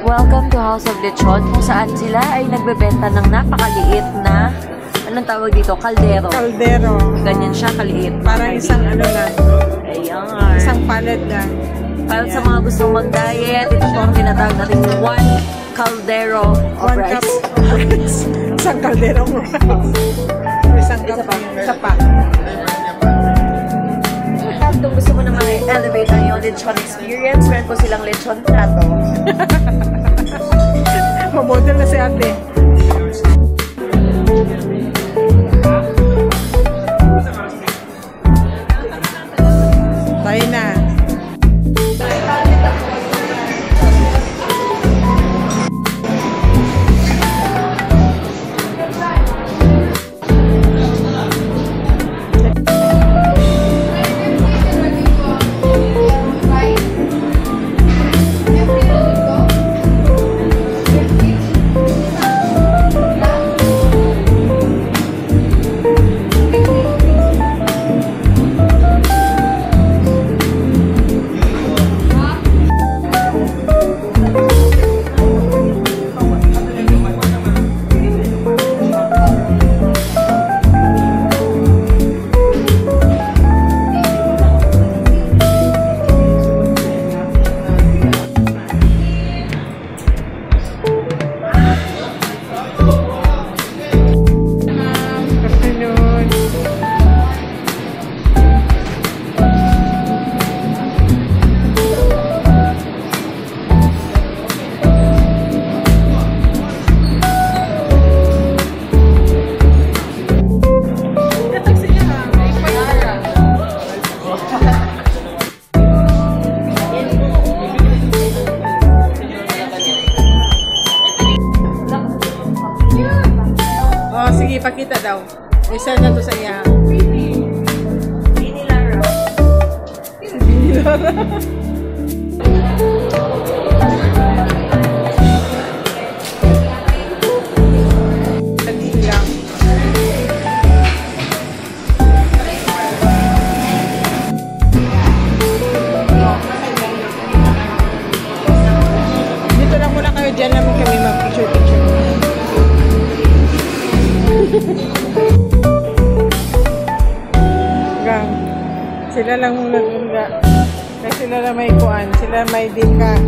Welcome to House of Lechon, kung saan sila ay nagbebenta ng napakaliit na, anong tawag dito? Kaldero. Kaldero. Ganyan siya, kaliit. Parang isang ano lang. Ayan. Isang pallet lang. Para sa mga gustong mag-diet, ito po ang tinatawag natin one caldero of rice. Isang kaldero of rice. Isang sapa. Kung gusto mo naman i-elevate ang iyong lechon experience, meron po silang lechon plato. Mamodel na si ate. Tayo na. Sige, pakita daw. Isa na to sa iya. Binilara. Binilara. Dito lang muna kayo. Diyan naman kami mag-picture-picture. Sila lang muna, sila lang may kuan, sila may di ka.